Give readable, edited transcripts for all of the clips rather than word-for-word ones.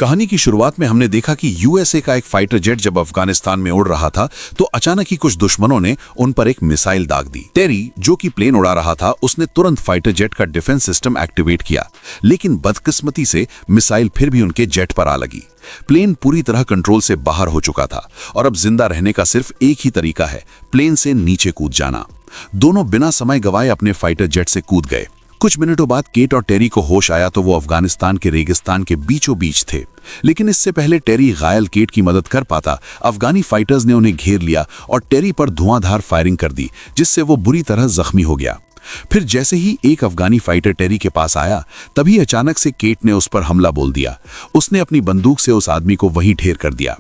कहानी की शुरुआत में हमने देखा कि यूएसए का एक फाइटर जेट जब अफगानिस्तान में उड़ रहा था तो अचानक ही कुछ दुश्मनों ने उन पर एक मिसाइल दाग दी। टेरी, जो कि प्लेन उड़ा रहा था, उसने तुरंत फाइटर जेट का डिफेंस सिस्टम एक्टिवेट किया, लेकिन बदकिस्मती से मिसाइल फिर भी उनके जेट पर आ लगी। प्लेन पूरी तरह कंट्रोल से बाहर हो चुका था और अब जिंदा रहने का सिर्फ एक ही तरीका है, प्लेन से नीचे कूद जाना। दोनों बिना समय गवाए अपने फाइटर जेट से कूद गए। कुछ मिनटों बाद केट और टेरी को होश आया तो वो अफगानिस्तान के रेगिस्तान के बीचों बीच थे। लेकिन इससे पहले टेरी घायल केट की मदद कर पाता, अफगानी फाइटर्स ने उन्हें घेर लिया और टेरी पर धुआंधार फायरिंग कर दी, जिससे वो बुरी तरह जख्मी हो गया। फिर जैसे ही एक अफगानी फाइटर टेरी के पास आया, तभी अचानक से केट ने उस पर हमला बोल दिया। उसने अपनी बंदूक से उस आदमी को वहीं ढेर कर दिया।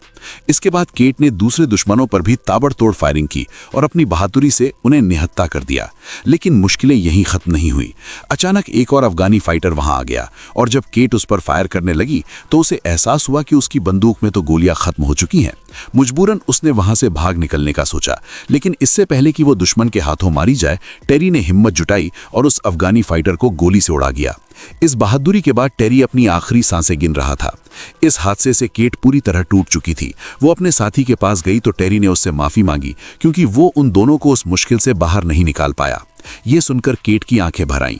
इसके बाद केट ने दूसरे दुश्मनों पर भी ताबड़तोड़ फायरिंग की और अपनी बहादुरी से उन्हें निहत्था कर दिया। लेकिन मुश्किलें यहीं खत्म नहीं हुई। अचानक एक और अफगानी फाइटर वहां आ गया और जब केट उस पर फायर करने लगी तो उसे एहसास हुआ कि उसकी बंदूक में तो गोलियां खत्म हो चुकी हैं। मजबूरन उसने वहां से भाग निकलने का सोचा, लेकिन इससे पहले कि वो दुश्मन के हाथों मारी जाए, टेरी ने हिम्मत जुटाई और उस अफगानी फाइटर को गोली से उड़ा गया। इस बहादुरी के बाद टेरी अपनी आखिरी सांसें गिन रहा था। इस हादसे से केट पूरी तरह टूट चुकी थी। वो अपने साथी के पास गई तो टेरी ने उससे माफी मांगी, क्योंकि वो उन दोनों को उस मुश्किल से बाहर नहीं निकाल पाया। ये सुनकर केट की आंखें भर आईं।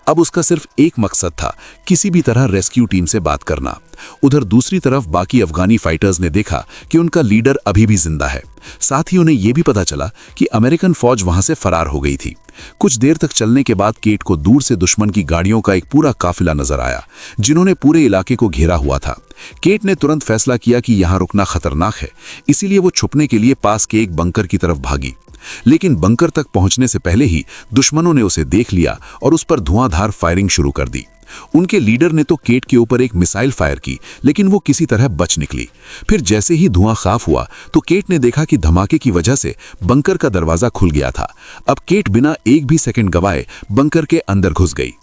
अब उसका सिर्फ एक मकसद था, किसी भी तरह रेस्क्यू टीम से बात करना। उधर दूसरी तरफ बाकी अफगानी फाइटर्स ने देखा कि उनका लीडर अभी भी जिंदा है। साथ ही उन्हें यह भी पता चला कि अमेरिकन फौज वहां से फरार हो गई थी। कुछ देर तक चलने के बाद केट को दूर से दुश्मन की गाड़ियों का एक पूरा काफिला नजर आया, जिन्होंने पूरे इलाके को घेरा हुआ था। केट ने तुरंत फैसला किया कि यहां रुकना खतरनाक है, इसीलिए वो छुपने के लिए पास के एक बंकर की तरफ भागी। लेकिन बंकर तक पहुंचने से पहले ही दुश्मनों ने उसे देख लिया और उस पर धुआंधार फायरिंग शुरू कर दी। उनके लीडर ने तो केट के ऊपर एक मिसाइल फायर की, लेकिन वो किसी तरह बच निकली। फिर जैसे ही धुआं साफ हुआ तो केट ने देखा कि धमाके की वजह से बंकर का दरवाजा खुल गया था। अब केट बिना एक भी सेकंड गवाए बंकर के अंदर घुस गई।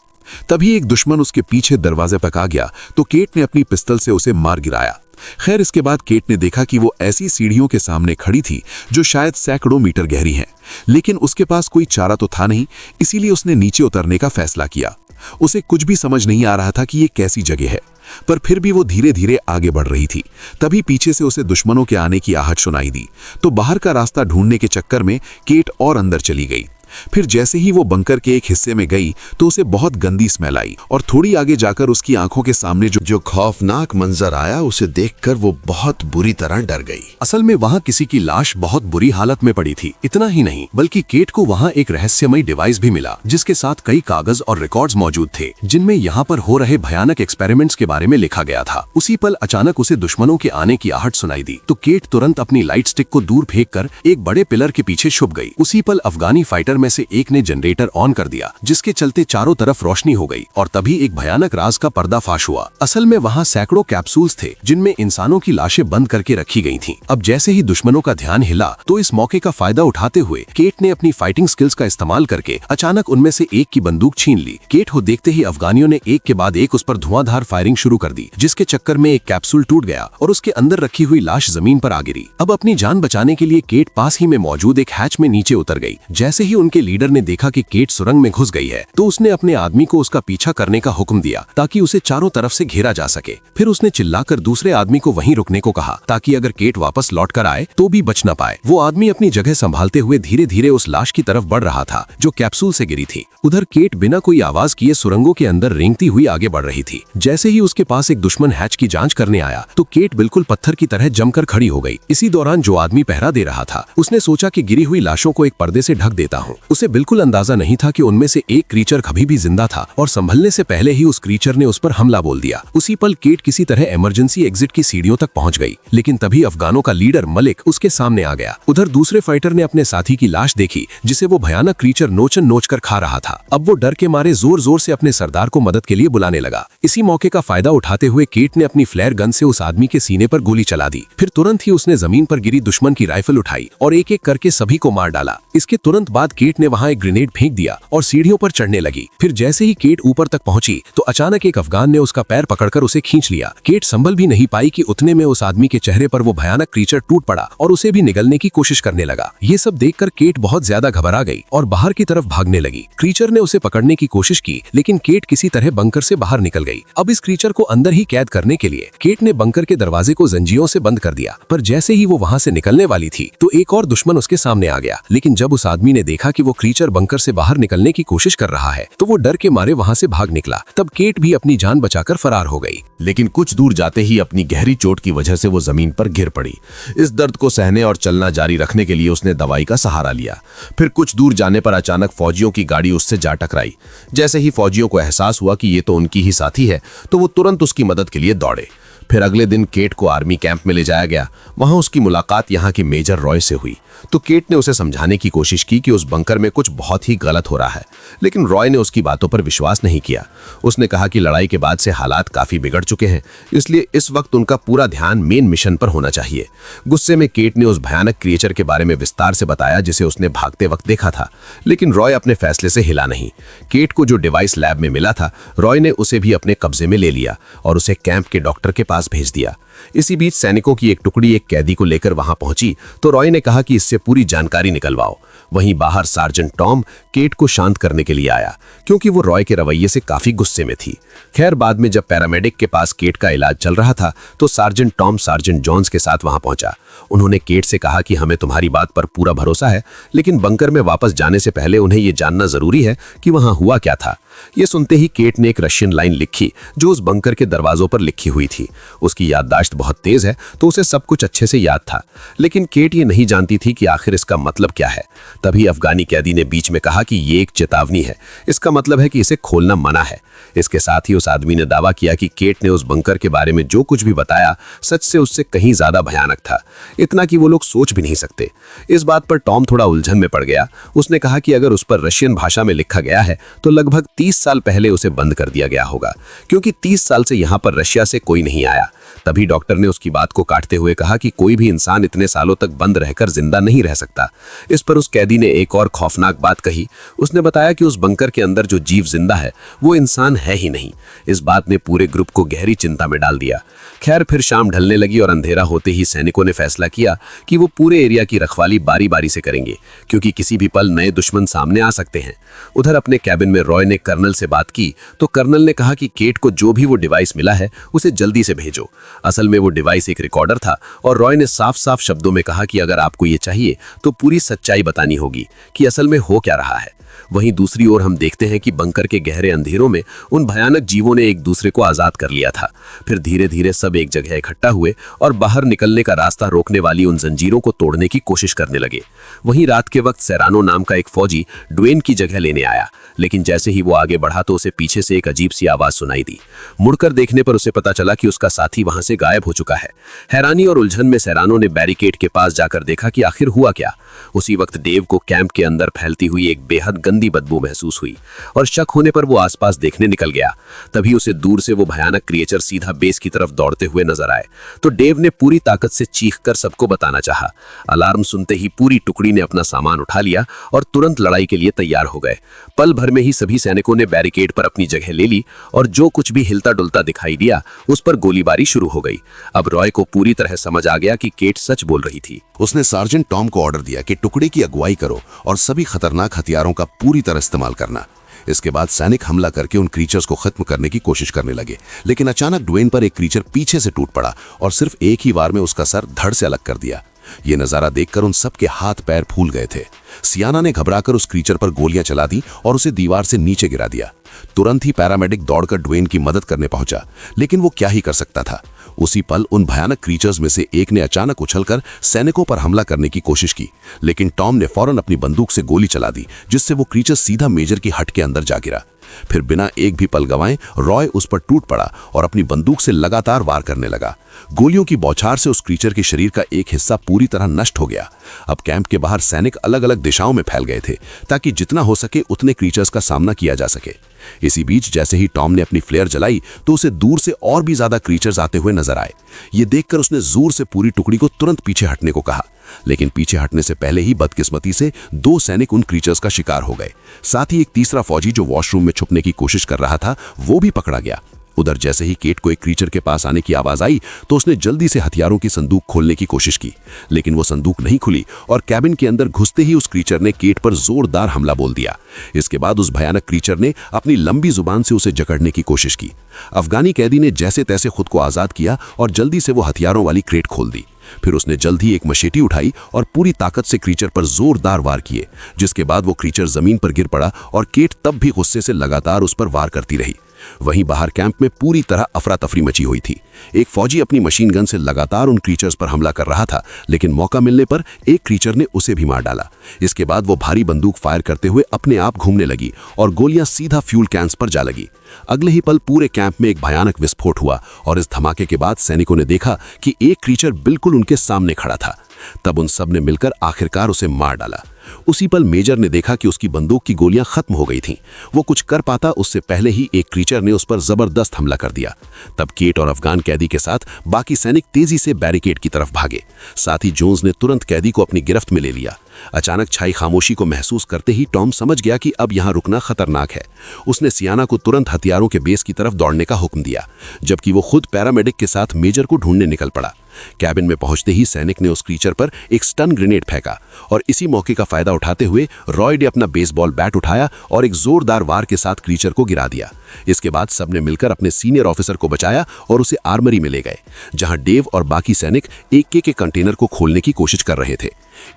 तभी एक दुश्मन उसके पीछे दरवाजे तक आ गया तो केट ने अपनी पिस्टल से उसे मार गिराया। खैर, इसके बाद केट ने देखा कि वो ऐसी सीढ़ियों के सामने खड़ी थी जो शायद सैकड़ों मीटर गहरी हैं, लेकिन उसके पास कोई चारा तो था नहीं, इसीलिए उसने नीचे उतरने का फैसला किया। उसे कुछ भी समझ नहीं आ रहा था कि ये कैसी जगह है, पर फिर भी वो धीरे धीरे आगे बढ़ रही थी। तभी पीछे से उसे दुश्मनों के आने की आहट सुनाई दी, तो बाहर का रास्ता ढूंढने के चक्कर में केट और अंदर चली गई। फिर जैसे ही वो बंकर के एक हिस्से में गई तो उसे बहुत गंदी स्मेल आई और थोड़ी आगे जाकर उसकी आंखों के सामने जो खौफनाक मंजर आया, उसे देखकर वो बहुत बुरी तरह डर गई। असल में वहाँ किसी की लाश बहुत बुरी हालत में पड़ी थी। इतना ही नहीं, बल्कि केट को वहाँ एक रहस्यमयी डिवाइस भी मिला, जिसके साथ कई कागज और रिकॉर्ड्स मौजूद थे, जिनमें यहाँ पर हो रहे भयानक एक्सपेरिमेंट्स के बारे में लिखा गया था। उसी पल अचानक उसे दुश्मनों के आने की आहट सुनाई दी तो केट तुरंत अपनी लाइट स्टिक को दूर फेंक कर एक बड़े पिलर के पीछे छुप गई। उसी पल अफगानी फाइटर में से एक ने जनरेटर ऑन कर दिया, जिसके चलते चारों तरफ रोशनी हो गई और तभी एक भयानक राज का पर्दाफाश हुआ। असल में वहां सैकड़ों कैप्सूल्स थे, जिनमें इंसानों की लाशें बंद करके रखी गई थीं। अब जैसे ही दुश्मनों का ध्यान हिला तो इस मौके का फायदा उठाते हुए केट ने अपनी फाइटिंग स्किल्स का इस्तेमाल करके अचानक उनमें से एक की बंदूक छीन ली। केट को देखते ही अफगानियों ने एक के बाद एक उस पर धुआंधार फायरिंग शुरू कर दी, जिसके चक्कर में एक कैप्सूल टूट गया और उसके अंदर रखी हुई लाश जमीन पर आ गिरी। अब अपनी जान बचाने के लिए केट पास ही में मौजूद एक हैच में नीचे उतर गई। जैसे ही उनके लीडर ने देखा कि केट सुरंग में घुस गई है तो उसने अपने आदमी को उसका पीछा करने का हुक्म दिया, ताकि उसे चारों तरफ से घेरा जा सके। फिर उसने चिल्लाकर दूसरे आदमी को वहीं रुकने को कहा, ताकि अगर केट वापस लौट कर आए तो भी बच न पाए। वो आदमी अपनी जगह संभालते हुए धीरे धीरे उस लाश की तरफ बढ़ रहा था जो कैप्सूल से गिरी थी। उधर केट बिना कोई आवाज किए सुरंगों के अंदर रेंगती हुई आगे बढ़ रही थी। जैसे ही उसके पास एक दुश्मन हैच की जांच करने आया तो केट बिल्कुल पत्थर की तरह जमकर खड़ी हो गई। इसी दौरान जो आदमी पहरा दे रहा था उसने सोचा कि गिरी हुई लाशों को एक पर्दे से ढक देता हूँ। उसे बिल्कुल अंदाजा नहीं था कि उनमें से एक क्रीचर कभी भी जिंदा था और संभलने से पहले ही उस क्रीचर ने उस पर हमला बोल दिया। उसी पल केट किसी तरह इमरजेंसी एग्जिट की सीढ़ियों तक पहुंच गई, लेकिन तभी अफगानों का लीडर मलिक उसके सामने आ गया। उधर दूसरे फाइटर ने अपने साथी की लाश देखी, जिसे वो भयानक क्रीचर नोचन नोच कर खा रहा था। अब वो डर के मारे जोर जोर से अपने सरदार को मदद के लिए बुलाने लगा। इसी मौके का फायदा उठाते हुए केट ने अपनी फ्लेयर गन से उस आदमी के सीने पर गोली चला दी। फिर तुरंत ही उसने जमीन पर गिरी दुश्मन की राइफल उठाई और एक एक करके सभी को मार डाला। इसके तुरंत बाद केट केट ने वहां एक ग्रेनेड फेंक दिया और सीढ़ियों पर चढ़ने लगी। फिर जैसे ही केट ऊपर तक पहुंची तो अचानक एक अफगान ने उसका पैर पकड़कर उसे खींच लिया। केट संभल भी नहीं पाई कि उतने में उस आदमी के चेहरे पर वो भयानक क्रीचर टूट पड़ा और उसे भी निगलने की कोशिश करने लगा। ये सब देखकर केट बहुत ज्यादा घबरा गई और बाहर की तरफ भागने लगी। क्रीचर ने उसे पकड़ने की कोशिश की, लेकिन केट किसी तरह बंकर से बाहर निकल गई। अब इस क्रीचर को अंदर ही कैद करने के लिए केट ने बंकर के दरवाजे को जंजीरों से बंद कर दिया। पर जैसे ही वो वहां से निकलने वाली थी तो एक और दुश्मन उसके सामने आ गया। लेकिन जब उस आदमी ने देखा कि वो क्रीचर बंकर से बाहर निकलने की कोशिश कर रहा है तो वो डर के मारे वहां से भाग निकला। तब केट भी अपनी जान बचाकर फरार हो गई। लेकिन कुछ दूर जाते ही अपनी गहरी चोट की वजह से वो जमीन पर गिर पड़ी। इस दर्द को सहने और चलना जारी रखने के लिए उसने दवाई का सहारा लिया। फिर कुछ दूर जाने पर अचानक फौजियों की गाड़ी उससे जा टकराई। जैसे ही फौजियों को एहसास हुआ कि ये तो उनकी ही साथी है तो वो तुरंत उसकी मदद के लिए दौड़े। फिर अगले दिन केट को आर्मी कैंप में ले जाया गया। वहां उसकी मुलाकात यहाँ की मेजर रॉय से हुई तो केट ने उसे समझाने की कोशिश की कि उस बंकर में कुछ बहुत ही गलत हो रहा है, लेकिन रॉय ने उसकी बातों पर विश्वास नहीं किया। उसने कहा कि लड़ाई के बाद से हालात काफी बिगड़ चुके हैं, इसलिए इस वक्त उनका पूरा ध्यान मेन मिशन पर होना चाहिए। गुस्से में केट ने उस भयानक क्रिएचर के बारे में विस्तार से बताया जिसे उसने भागते वक्त देखा था, लेकिन रॉय अपने फैसले से हिला नहीं। केट को जो डिवाइस लैब में मिला था, रॉय ने उसे भी अपने कब्जे में ले लिया और उसे कैंप के डॉक्टर के पास भेज दिया। इसी बीच सैनिकों की एक टुकड़ी एक कैदी को लेकर वहां पहुंची तो रॉय ने कहा कि इससे पूरी जानकारी निकलवाओ। वहीं बाहर सार्जेंट टॉम केट को शांत करने के लिए आया, क्योंकि वो रॉय के रवैये से काफी गुस्से में थी। खैर, बाद में जब पैरामेडिक के पास केट का इलाज चल रहा था तो सार्जेंट टॉम सार्जेंट जॉन्स के साथ वहां पहुंचा। उन्होंने केट से कहा कि हमें तुम्हारी बात पर पूरा भरोसा है, लेकिन बंकर में वापस जाने से पहले उन्हें यह जानना जरूरी है कि वहां हुआ क्या था। ये सुनते ही केट ने एक रशियन लाइन लिखी जो उस बंकर के दरवाजों पर लिखी हुई थी। उसकी याददाश्त बहुत तेज है तो उसे सब कुछ अच्छे से याद था, लेकिन केट ये नहीं जानती थी कि आखिर इसका मतलब क्या है। तभी अफगानी कैदी ने बीच में कहा कि ये एक चेतावनी है, इसका मतलब है कि इसे खोलना मना है। इसके साथ ही उस आदमी ने दावा किया कि केट ने उस बंकर के बारे में जो कुछ भी बताया सच से उससे कहीं ज्यादा भयानक था, इतना कि वो लोग सोच भी नहीं सकते। इस बात पर टॉम थोड़ा उलझन में पड़ गया। उसने कहा कि अगर उस पर रशियन भाषा में लिखा गया है तो लगभग 30 साल पहले उसे बंद कर दिया गया होगा, क्योंकि 30 साल से यहाँ पर रशिया से कोई नहीं आया। तभी डॉक्टर ने उसकी बात को काटते हुए कहा कि कोई भी इंसान इतने सालों तक बंद रहकर जिंदा नहीं रह सकता। इस पर उस कैदी ने एक और खौफनाक बात कही। उसने बताया कि उस बंकर के अंदर जो जीव जिंदा है वो इंसान है ही नहीं। इस बात ने पूरे ग्रुप को गहरी चिंता में डाल दिया। खैर, फिर शाम ढलने लगी और अंधेरा होते ही सैनिकों ने फैसला किया कि वो पूरे एरिया की रखवाली बारी बारी से करेंगे, क्योंकि किसी भी पल नए दुश्मन सामने आ सकते हैं। उधर अपने कैबिन में रॉय ने कर्नल से बात की तो कर्नल ने कहा कि केट को जो भी वो डिवाइस मिला है उसे जल्दी से भेजो। असल में वो डिवाइस एक रिकॉर्डर था और रॉय ने साफ साफ शब्दों में कहा कि अगर आपको ये चाहिए तो पूरी सच्चाई बतानी होगी कि असल में हो क्या रहा है। वहीं दूसरी ओर हम देखते हैं कि बंकर के गहरे अंधेरों में उन भयानक जीवों ने एक दूसरे को आजाद कर लिया था। फिर धीरे धीरे सब एक जगह इकट्ठा हुए और बाहर निकलने का रास्ता रोकने वाली उन जंजीरों को तोड़ने की कोशिश करने लगे। वहीं रात के वक्त सेरानो नाम का एक फौजी ड्वेन की जगह लेने आया, लेकिन जैसे ही वो आगे बढ़ा तो उसे पीछे से एक अजीब सी आवाज सुनाई दी। मुड़कर देखने पर उसे पता चला कि उसका साथी वहां से गायब हो चुका है। हैरानी और उलझन में सेरानो ने बैरिकेड के पास जाकर देखा कि आखिर हुआ क्या। उसी वक्त डेव को कैंप के अंदर फैलती हुई एक बेहद गंदी बदबू महसूस हुई और शक होने पर वो आसपास देखने निकल गया। तभी उसे दूर से वो भयानक क्रिएचर सीधा बेस की तरफ दौड़ते हुए नजर आए तो डेव ने पूरी ताकत से चीखकर सबको बताना चाहा। अलार्म सुनते ही पूरी टुकड़ी ने अपना सामान उठा लिया और तुरंत लड़ाई के लिए तैयार हो गए। पल भर में ही सभी सैनिकों ने बैरिकेड पर अपनी जगह ले ली और जो कुछ भी हिलता डुलता दिखाई दिया उस पर गोलीबारी शुरू हो गई। अब रॉय को पूरी तरह समझ आ गया कि केट सच बोल रही थी। उसने सार्जेंट टॉम को ऑर्डर दिया कि टुकड़े की अगुवाई करो और सभी खतरनाक हथियारों का पूरी तरह इस्तेमाल करना। इसके बाद सैनिक हमला करके उन क्रीचर्स को खत्म करने की कोशिश करने लगे, लेकिन अचानक ड्वेन पर एक क्रीचर पीछे से टूट पड़ा और सिर्फ एक ही वार में उसका सर धड़ से अलग कर दिया। ये नजारा देखकर उन सब के हाथ पैर फूल गए थे। सियाना ने घबराकर उस क्रीचर पर गोलियां चला दी और उसे दीवार से नीचे गिरा दिया। तुरंत ही पैरामेडिक दौड़कर ड्वेन की मदद करने पहुंचा, लेकिन वो क्या ही कर सकता था। उसी पल उन भयानक क्रीचर्स में से एक ने अचानक उछलकर सैनिकों पर हमला करने की कोशिश की, लेकिन टॉम ने फौरन अपनी बंदूक से गोली चला दी, जिससे वो क्रीचर सीधा मेजर की हट के अंदर जा गिरा। फिर बिना एक भी पल गंवाए रॉय उस पर टूट पड़ा और अपनी बंदूक से लगातार वार करने लगा। गोलियों की बौछार से उस क्रीचर के शरीर का एक हिस्सा पूरी तरह नष्ट हो गया। अब कैंप के बाहर सैनिक अलग अलग दिशाओं में फैल गए थे ताकि जितना हो सके उतने क्रीचर्स का सामना किया जा सके। इसी बीच जैसे ही टॉम ने अपनी फ्लेयर जलाई तो उसे दूर से और भी ज्यादा क्रीचर्स आते हुए नजर आए। ये देखकर उसने जोर से पूरी टुकड़ी को तुरंत पीछे हटने को कहा, लेकिन पीछे हटने से पहले ही बदकिस्मती से 2 सैनिक उन क्रीचर्स का शिकार हो गए। साथ ही एक तीसरा फौजी जो वॉशरूम में छुपने की कोशिश कर रहा था वो भी पकड़ा गया। उधर जैसे ही केट को एक क्रीचर के पास आने की आवाज आई तो उसने जल्दी से हथियारों की संदूक खोलने की कोशिश की, लेकिन वो संदूक नहीं खुली और कैबिन के अंदर घुसते ही उस क्रीचर ने केट पर जोरदार हमला बोल दिया। इसके बाद उस भयानक क्रीचर ने अपनी लंबी जुबान से उसे जकड़ने की कोशिश की। अफगानी कैदी ने जैसे तैसे खुद को आजाद किया और जल्दी से वो हथियारों वाली क्रेट खोल दी। फिर उसने जल्द ही एक मशेटी उठाई और पूरी ताकत से क्रीचर पर जोरदार वार किए, जिसके बाद वो क्रीचर जमीन पर गिर पड़ा और केट तब भी गुस्से से लगातार उस पर वार करती रही। वहीं बाहर कैंप में पूरी तरह अफरा तफरी मची हुई थी। एक फौजी अपनी मशीन गन से लगातार उन क्रीचर्स पर हमला कर रहा था, लेकिन मौका मिलने पर एक क्रीचर ने उसे भी मार डाला। इसके बाद वो भारी बंदूक फायर करते हुए अपने आप घूमने लगी और गोलियां सीधा फ्यूल कैंस पर जा लगी। अगले ही पल पूरे कैंप में एक भयानक विस्फोट हुआ और इस धमाके के बाद सैनिकों ने देखा कि एक क्रीचर बिल्कुल उनके सामने खड़ा था। तब उन सब ने मिलकर आखिरकार उसे मार डाला। उसी पल मेजर ने देखा कि उसकी बंदूक की गोलियां खत्म हो गई थीं। वो कुछ कर पाता उससे पहले ही एक क्रीचर ने उस पर जबरदस्त हमला कर दिया। तब केट और अफगान कैदी के साथ बाकी सैनिक तेजी से बैरिकेड की तरफ भागे। साथ ही जोन्स ने तुरंत कैदी को अपनी गिरफ्त में ले लिया। अचानक छाई खामोशी को महसूस करते ही टॉम समझ गया कि अब यहाँ रुकना खतरनाक है। उसने सियाना को तुरंत हथियारों के बेस की तरफ दौड़ने का हुक्म दिया, जबकि वो खुद पैरामेडिक के साथ मेजर को ढूंढने निकल पड़ा। कैबिन में पहुंचते ही सैनिक ने उस क्रीचर पर एक स्टन ग्रेनेड फेंका और इसी मौके का फायदा उठाते हुए रॉय ने अपना बेसबॉल बैट उठाया और एक जोरदार वार के साथ क्रीचर को गिरा दिया। इसके बाद सबने मिलकर अपने सीनियर ऑफिसर को बचाया और उसे आर्मरी में ले गए, जहां डेव और बाकी सैनिक एक के कंटेनर को खोलने की कोशिश कर रहे थे।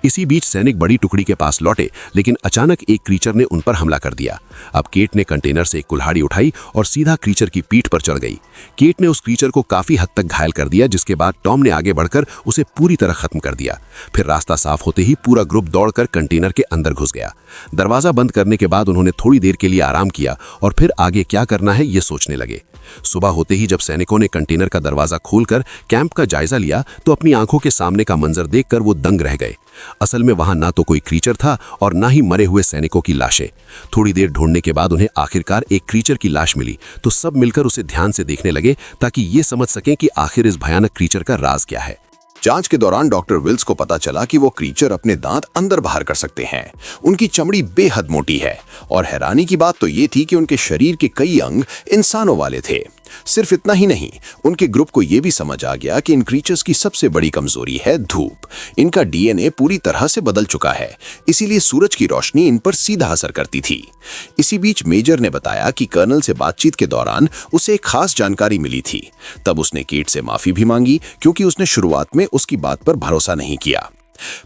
इसी बीच सैनिक बड़ी टुकड़ी के पास लौटे, लेकिन अचानक एक क्रीचर ने उन पर हमला कर दिया। अब केट ने कंटेनर से एक कुल्हाड़ी उठाई और सीधा क्रीचर की पीठ पर चढ़ गई। केट ने उस क्रीचर को काफी हद तक घायल कर दिया, जिसके बाद टॉम ने आगे बढ़कर उसे पूरी तरह खत्म कर दिया। फिर रास्ता साफ होते ही पूरा ग्रुप दौड़कर कंटेनर के अंदर घुस गया। दरवाजा बंद करने के बाद उन्होंने थोड़ी देर के लिए आराम किया और फिर आगे क्या करना है ये सोचने लगे। सुबह होते ही जब सैनिकों ने कंटेनर का दरवाजा खोलकर कैंप का जायजा लिया तो अपनी आंखों के सामने का मंजर देखकर वो दंग रह गए। असल में वहां ना तो कोई क्रीचर था और ना ही मरे हुए सैनिकों की लाशें। थोड़ी देर ढूंढने के बाद उन्हें आखिरकार एक क्रीचर की लाश मिली, तो सब मिलकर उसे ध्यान से देखने लगे ताकि ये समझ सकें कि आखिर इस भयानक क्रीचर का राज क्या है। जांच के दौरान डॉक्टर विल्स को पता चला कि वो क्रीचर अपने दांत अंदर बाहर कर सकते हैं। उनकी चमड़ी बेहद मोटी है और हैरानी की बात तो ये थी कि उनके शरीर के कई अंग इंसानों वाले थे। सिर्फ इतना ही नहीं, उनके ग्रुप को यह भी समझ आ गया कि इन क्रीचर्स की सबसे बड़ी कमजोरी है धूप। इनका डीएनए पूरी तरह से बदल चुका है, इसीलिए सूरज की रोशनी इन पर सीधा असर करती थी। इसी बीच मेजर ने बताया कि कर्नल से बातचीत के दौरान उसे एक खास जानकारी मिली थी। तब उसने केट से माफी भी मांगी, क्योंकि उसने शुरुआत में उसकी बात पर भरोसा नहीं किया।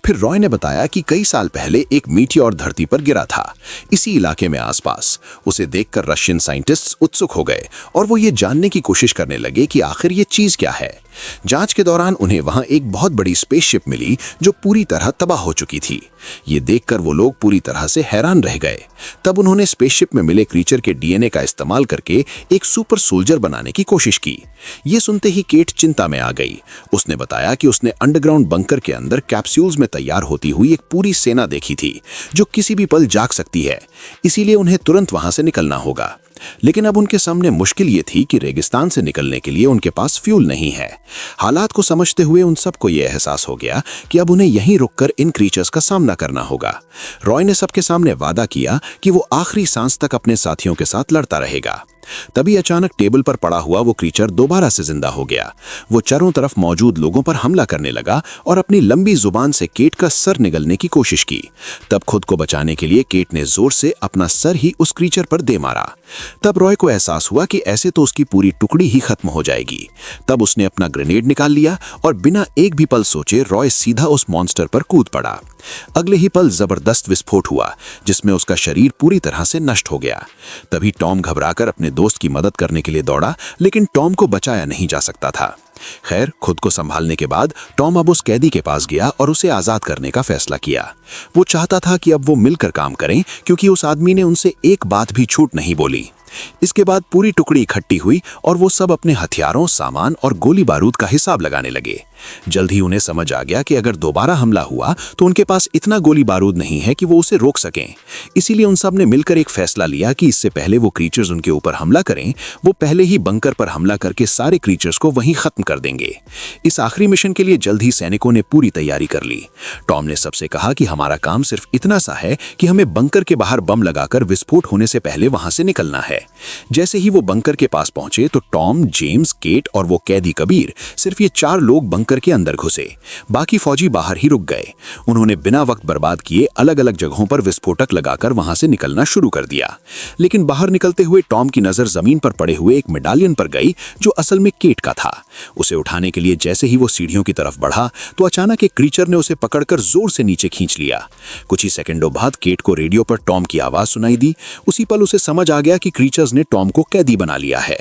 फिर रॉय ने बताया कि कई साल पहले एक मीटियोर धरती पर गिरा था, इसी इलाके में आसपास। उसे देखकर रशियन साइंटिस्ट्स उत्सुक हो गए और वो ये जानने की कोशिश करने लगे कि आखिर ये चीज क्या है। जांच के दौरान उन्हें वहां एक बहुत बड़ी स्पेसशिप मिली जो पूरी तरह तबाह हो चुकी थी। ये देखकर वो लोग पूरी तरह से हैरान रह गए। तब उन्होंने स्पेसशिप में मिले क्रीचर के डीएनए का इस्तेमाल करके एक सुपर सोल्जर बनाने की कोशिश की। ये सुनते ही केट चिंता में आ गई। उसने बताया कि उसने अंडरग्राउंड बंकर के अंदर कैप्सूल्स में तैयार होती हुई एक पूरी सेना देखी थी जो किसी भी पल जाग सकती है, इसीलिए उन्हें तुरंत वहां से निकलना होगा। लेकिन अब उनके सामने मुश्किल ये थी कि रेगिस्तान से निकलने के लिए उनके पास फ्यूल नहीं है। हालात को समझते हुए उन सबको यह एहसास हो गया कि अब उन्हें यहीं रुककर इन क्रीचर्स का सामना करना होगा। रॉय ने सबके सामने वादा किया कि वो आखिरी सांस तक अपने साथियों के साथ लड़ता रहेगा। तभी अचानक टेबल पर पड़ा हुआ वो क्रीचर दोबारा से जिंदा हो गया। वो चारों तरफ मौजूद लोगों पर हमला करने लगा और अपनी लंबी जुबान से केट का सर निगलने की कोशिश की। तब खुद को बचाने के लिए केट ने जोर से अपना सर ही उस क्रीचर पर दे मारा। तब रॉय को एहसास हुआ कि ऐसे तो उसकी पूरी टुकड़ी ही खत्म हो जाएगी। तब उसने अपना ग्रेनेड निकाल लिया और बिना एक भी पल सोचे रॉय सीधा उस मॉन्स्टर पर कूद पड़ा। अगले ही पल जबरदस्त विस्फोट हुआ जिसमें उसका शरीर पूरी तरह से नष्ट हो गया। तभी टॉम घबराकर अपने दोस्त की मदद करने के लिए दौड़ा, लेकिन टॉम को बचाया नहीं जा सकता था। खैर, खुद को संभालने के बाद टॉम अब उस कैदी के पास गया और उसे आजाद करने का फैसला किया। वो चाहता था कि अब वो मिलकर काम करें, क्योंकि उस आदमी ने उनसे एक बात भी झूठ नहीं बोली। इसके बाद पूरी टुकड़ी इकट्ठी हुई और वो सब अपने हथियारों, सामान और गोली बारूद का हिसाब लगाने लगे। जल्द ही उन्हें समझ आ गया कि अगर दोबारा हमला हुआ तो उनके पास इतना गोली बारूद नहीं है कि वो उसे रोक सकें। इसीलिए उन सब ने मिलकर एक फैसला लिया कि इससे पहले वो क्रीचर्स उनके ऊपर हमला करें, वो पहले ही बंकर पर हमला करके सारे क्रीचर्स को वहीं खत्म कर देंगे। इस आखिरी मिशन के लिए जल्द ही सैनिकों ने पूरी तैयारी कर ली। टॉम ने सबसे कहा कि हमारा काम सिर्फ इतना सा है कि हमें बंकर के बाहर बम लगाकर विस्फोट होने से पहले वहां से निकलना है। जैसे ही वो बंकर के पास पहुंचे तो टॉम, जेम्स, केट और वो कैदी कबीर, सिर्फ ये 4 लोग बंकर के अंदर घुसे। बाकी फौजी बाहर ही रुक गए। उन्होंने बिना वक्त बर्बाद किए अलग अलग जगहों पर विस्फोटक लगाकर वहां से निकलना शुरू कर दिया। लेकिन बाहर निकलते हुए टॉम की नजर जमीन पर पड़े हुए एक मेडालियन पर गई जो असल में केट का था। उसे उठाने के लिए जैसे ही वो सीढ़ियों की तरफ बढ़ा तो अचानक एक क्रीचर ने उसे पकड़कर जोर से नीचे खींच लिया। कुछ ही सेकंडों बाद केट को रेडियो पर टॉम की आवाज सुनाई दी। उसी पल उसे समझ आ गया कि क्रीचर्स ने टॉम को कैदी बना लिया है।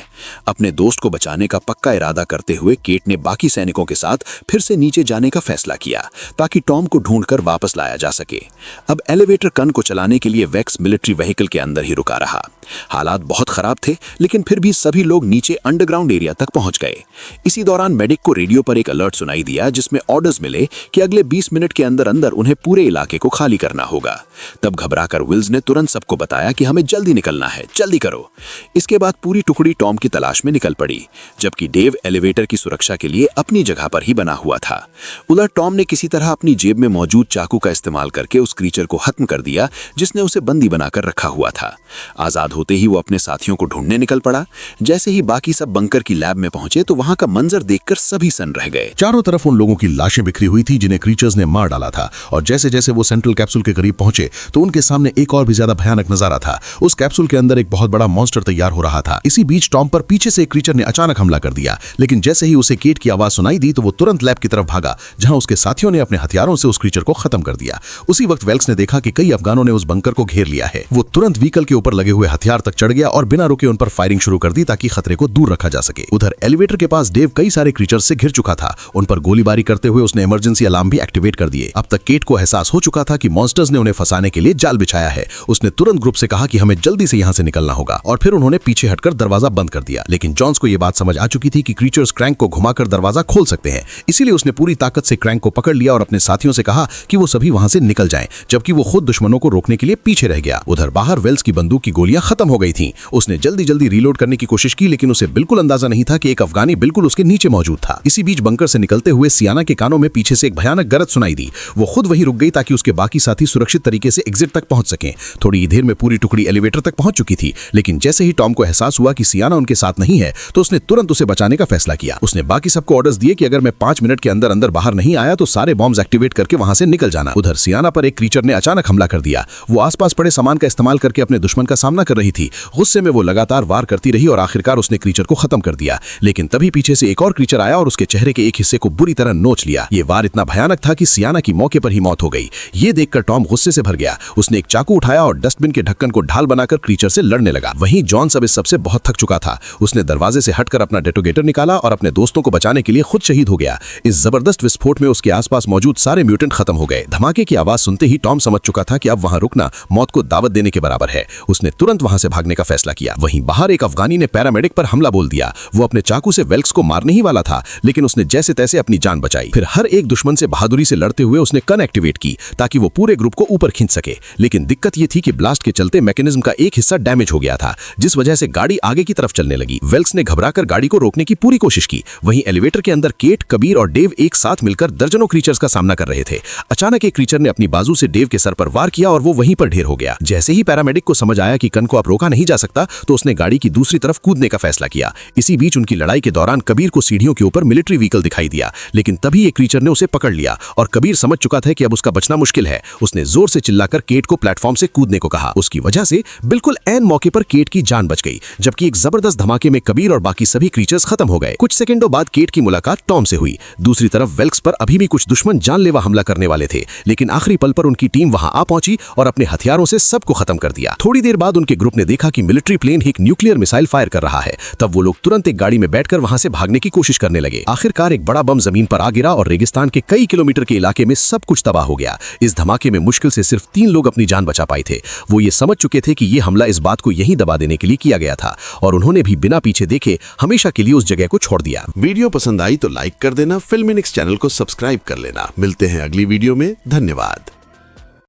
अपने दोस्त को बचाने का पक्का इरादा करते हुए केट ने बाकी सैनिकों के साथ फिर से नीचे जाने का फैसला किया ताकि टॉम को ढूंढकर वापस लाया जा सके। अब एलिवेटर कन को चलाने के लिए वेक्स मिलिट्री व्हीकल के अंदर ही रुका रहा। हालात बहुत खराब थे, लेकिन फिर भी सभी लोग नीचे अंडरग्राउंड एरिया तक पहुंच गए। इसी दौरान मेडिक को रेडियो पर एक अलर्ट सुनाई दिया जिसमें ऑर्डर्स मिले कि अगले 20 मिनट के अंदर अंदर उन्हें पूरे इलाके को खाली करना होगा। तब घबराकर विल्स ने तुरंत सबको बताया कि हमें जल्दी निकलना है, जल्दी करो। इसके बाद पूरी टुकड़ी टॉम की तलाश में निकल पड़ी, जबकि डेव एलिवेटर की सुरक्षा के लिए अपनी जगह पर ही बना हुआ था। उधर टॉम ने किसी तरह अपनी जेब में मौजूद चाकू का इस्तेमाल करके उस क्रीचर को खत्म कर दिया जिसने उसे बंदी बनाकर रखा हुआ था। आजाद होते ही वो अपने साथियों को ढूंढने निकल पड़ा। जैसे ही बाकी सब बंकर की लैब में पहुंचे तो वहां का मंजर देखकर सभी सन्न रह गए। चारों तरफ उन लोगों की लाशें बिखरी हुई थी जिन्हें क्रीचर्स ने मार डाला था, और जैसे जैसे वो सेंट्रल कैप्सूल के करीब पहुंचे तो उनके सामने एक और भी ज्यादा भयानक नजारा था। उस कैप्सूल के अंदर एक बहुत बड़ा मॉन्स्टर तैयार हो रहा था। इसी बीच टॉम पर पीछे से एक क्रीचर ने अचानक हमला कर दिया, लेकिन जैसे ही उसे केट की आवाज सुनाई दी तो वो तुरंत लैब की तरफ भागा जहां उसके साथियों ने अपने हथियारों से उस क्रीचर को खत्म कर दिया। उसी वक्त वेल्स ने देखा कि कई अफगानों ने उस बंकर को घेर लिया है। वो तुरंत व्हीकल के ऊपर लगे हुए हथियार तक चढ़ गया और बिना रुके उन पर फायरिंग शुरू कर दी ताकि खतरे को दूर रखा जा सके। उधर एलिवेटर के पास डेव कई सारे क्रीचर्स से घिर चुका था। उन पर गोलीबारी करते हुए उसने इमरजेंसी अलार्म भी एक्टिवेट कर दिए। अब तक केट को एहसास हो चुका था कि मॉन्स्टर्स ने उन्हें फंसाने के लिए जाल बिछाया है। उसने तुरंत ग्रुप से कहा कि हमें जल्दी से यहाँ से निकलना होगा, और फिर उन्होंने पीछे हटकर दरवाजा बंद कर दिया। लेकिन जॉन्स को यह बात समझ आ चुकी थी कि क्रीचर्स क्रैंक को घुमाकर दरवाजा खोल सकते हैं, इसीलिए उसने पूरी ताकत से क्रैंक को पकड़ लिया और अपने साथियों से कहा कि वो सभी वहां से निकल जाएं, जबकि वो खुद दुश्मनों को रोकने के लिए पीछे रह गया। उधर बाहर वेल्स की बंदूक की गोलियां खत्म हो गई थीं। उसने जल्दी जल्दी रीलोड करने की कोशिश की, लेकिन उसे बिल्कुल अंदाजा नहीं था कि एक अफगानी बिल्कुल उसके नीचे मौजूद था। इसी बीच बंकर से निकलते हुए सियाना के कानों में पीछे से एक भयानक गरज सुनाई दी। वो खुद वहीं रुक गई ताकि उसके बाकी साथी सुरक्षित तरीके से एग्जिट तक पहुंच सकें। थोड़ी ही देर में पूरी टुकड़ी एलिवेटर तक पहुंच चुकी थी, लेकिन जैसे ही टॉम को एहसास हुआ कि सियाना उनके साथ नहीं है तो उसने तुरंत उसे बचाने का फैसला किया। उसने बाकी सबको ऑर्डर्स दिए कि अगर मैं 5 मिनट के अंदर अंदर बाहर नहीं आया तो सारे बॉम्ब्स एक्टिवेट करके वहां से निकल जाना। उधर सियाना पर एक क्रीचर ने अचानक हमला कर दिया। वो आसपास पड़े सामान का इस्तेमाल करके अपने दुश्मन का सामना कर रही थी। गुस्से में वो लगातार वार करती रही और आखिरकार उसने क्रीचर को खत्म कर दिया। लेकिन तभी पीछे से एक और क्रीचर आया और उसके चेहरे के एक हिस्से को बुरी तरह नोच लिया। ये वार इतना भयानक था कि सियाना की मौके पर ही मौत हो गई। ये देखकर टॉम गुस्से से भर गया। उसने एक चाकू उठाया और डस्टबिन के ढक्कन को ढाल बनाकर क्रीचर से लड़ने लगा। वहीं जॉन सब इस सबसे बहुत थक चुका था। उसने दरवाजे से हटकर अपना डेटोनेटर निकाला और अपने दोस्तों को बचाने के लिए खुद शहीद हो गया। इस जबरदस्त विस्फोट में उसके आसपास मौजूद सारे म्यूटेंट खत्म हो गए। धमाके की आवाज सुनते ही टॉम समझ चुका था कि अब वहां रुकना मौत को दावत देने के बराबर है। उसने तुरंत वहां से भागने का फैसला किया। वहीं बाहर एक अफगानी ने पैरामेडिक पर हमला बोल दिया। वो अपने चाकू से वेल्स को मारने ही वाला था, लेकिन उसने जैसे तैसे अपनी जान बचाई। फिर हर एक दुश्मन से बहादुरी से लड़ते हुए उसने कन एक्टिवेट की ताकि वो पूरे ग्रुप को ऊपर खींच सके। लेकिन दिक्कत ये थी कि ब्लास्ट के चलते मैकेनिज्म का एक हिस्सा डैमेज हो गया था, जिस वजह से गाड़ी आगे की तरफ चलने लगी। वेल्स ने घबराकर गाड़ी को रोकने की पूरी कोशिश की। वहीं एलिवेटर के अंदर केट, कबीर और डेव एक साथ मिलकर दर्जनों क्रीचर्स का सामना कर रहे थे। अचानक एक क्रीचर ने अपनी बाजू से डेव के सर पर वार किया और वो वहीं पर ढेर हो गया। जैसे ही पैरामेडिक को समझ आया कि कन को अब रोका नहीं जा सकता तो उसने गाड़ी की दूसरी तरफ कूदने का फैसला किया। इसी बीच उनकी लड़ाई के दौरान कबीर को सीढ़ियों के ऊपर मिलिट्री व्हीकल दिखाई दिया, लेकिन तभी एक क्रीचर ने उसे पकड़ लिया और कबीर समझ चुका था कि अब उसका बचना मुश्किल है। उसने जोर से चिल्लाकर केट को प्लेटफॉर्म से कूदने को कहा। उसकी वजह से बिल्कुल ऐन मौके पर केट की जान बच गई, जबकि एक जबरदस्त धमाके में कबीर और बाकी सभी क्रीचर्स खत्म हो गए। कुछ सेकंडों बाद केट की मुलाकात टॉम से हुई। दूसरी तरफ वेल्स पर अभी भी कुछ दुश्मन जानलेवा हमला करने वाले थे, लेकिन आखिरी पल पर उनकी टीम वहां आ पहुंची और अपने हथियारों से सबको खत्म कर दिया। थोड़ी देर बाद उनके ग्रुप ने देखा कि मिलिट्री प्लेन एक न्यूक्लियर मिसाइल फायर कर रहा है। तब वो लोग तुरंत एक गाड़ी में बैठकर वहां से भागने की कोशिश करने लगे। आखिरकार एक बड़ा बम जमीन पर आ गिरा और रेगिस्तान के कई किलोमीटर के इलाके में सब कुछ तबाह हो गया। इस धमाके में मुश्किल से सिर्फ 3 लोग अपनी जान बचा पाए थे। वो ये समझ चुके थे कि ये हमला इस बात को यहीं दबा देने के लिए किया गया था और उन्होंने भी बिना पीछे देखे हमेशा के लिए उस जगह को छोड़ दिया। वीडियो पसंद आई तो लाइक कर देना, फिल्मीनिक्स चैनल को सब्सक्राइब कर लेना। मिलते हैं अगली वीडियो में। धन्यवाद।